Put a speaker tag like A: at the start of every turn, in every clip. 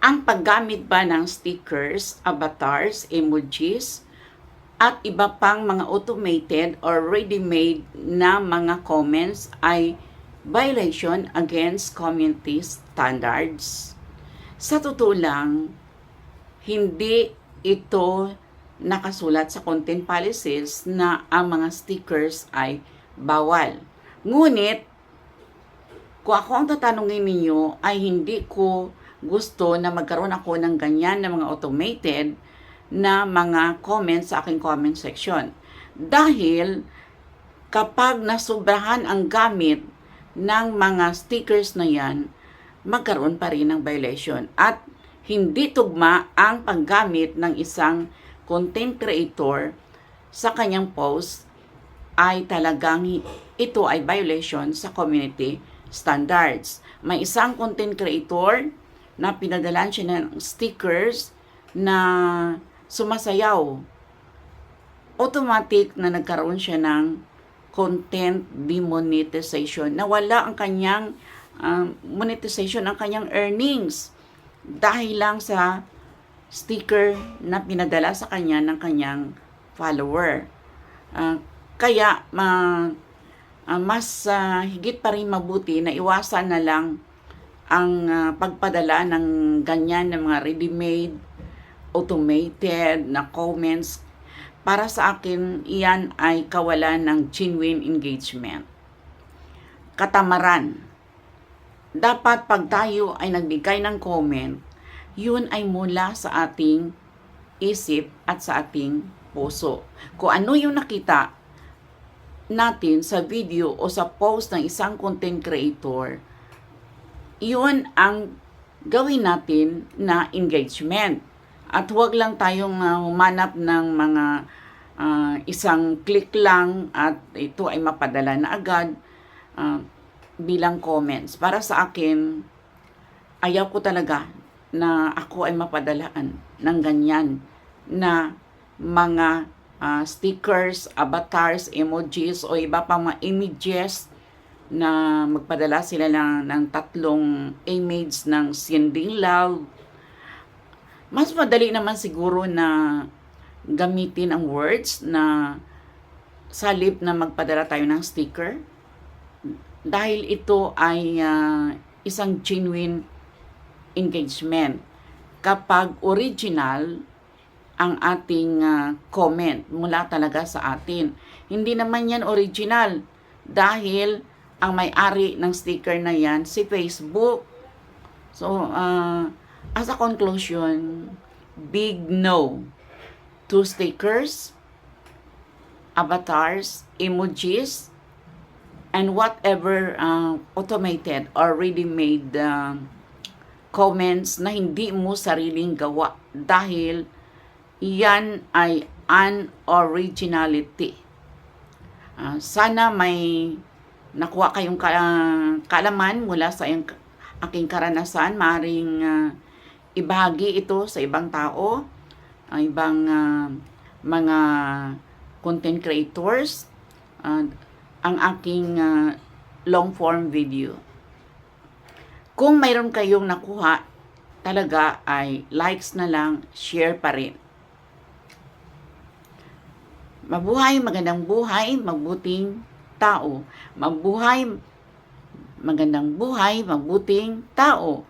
A: ang paggamit ba ng stickers, avatars, emojis, at iba pang mga automated or ready-made na mga comments ay violation against community standards. Sa totoo lang, hindi ito nakasulat sa content policies na ang mga stickers ay bawal. Ngunit, kung ako ang tatanungin ninyo, ay hindi ko gusto na magkaroon ako ng ganyan na mga automated na mga comments sa aking comment section. Dahil kapag nasubrahan ang gamit ng mga stickers na yan, magkaroon pa rin ng violation. At hindi tugma ang paggamit ng isang content creator sa kanyang post ay talagang ito ay violation sa community standards. May isang content creator na pinadalan siya ng stickers na sumasayaw. Automatic na nagkaroon siya ng content demonetization. Nawala ang kanyang monetization, ang kanyang earnings dahil lang sa sticker na pinadala sa kanya ng kanyang follower. Kaya mas higit pa rin mabuti na iwasan na lang ang pagpadala ng ganyan ng mga ready-made, automated na comments. Para sa akin, iyan ay kawalan ng genuine engagement. Katamaran. Dapat pag tayo ay nagbigay ng comment, yun ay mula sa ating isip at sa ating puso. Kung ano yung nakita natin sa video o sa post ng isang content creator, yun ang gawin natin na engagement. At huwag lang tayong humanap ng mga isang click lang at ito ay mapadala na agad bilang comments. Para sa akin, ayaw ko talaga na ako ay mapadalaan ng ganyan na mga stickers, avatars, emojis o iba pang mga images na magpadala sila ng 3 image ng sending love. Mas madali naman siguro na gamitin ang words na salip na magpadala tayo ng sticker dahil ito ay isang genuine engagement. Kapag original ang ating comment mula talaga sa atin. Hindi naman yan original dahil ang may-ari ng sticker na yan si Facebook. So, as a conclusion, big no to stickers, avatars, emojis, and whatever automated or ready-made comments na hindi mo sariling gawa dahil iyan ay unoriginality. Sana may nakuha kayong kaalaman mula sa aking karanasan. Maaaring ibahagi ito sa ibang tao, ibang mga content creators, ang aking long form video. Kung mayroon kayong nakuha, talaga ay likes na lang, share pa rin. Mabuhay, magandang buhay, mabuting tao. Mabuhay, magandang buhay, mabuting tao.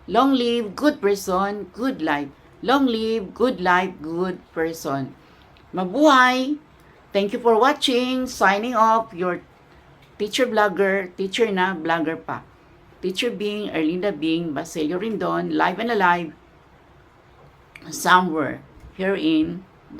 A: Long live, good person, good life. Long live, good life, good person. Mabuhay. Thank you for watching. Signing off, your teacher vlogger, teacher na, vlogger pa. Teacher Bing, Erlinda Bing, Basilio Rindon, live and alive, somewhere here in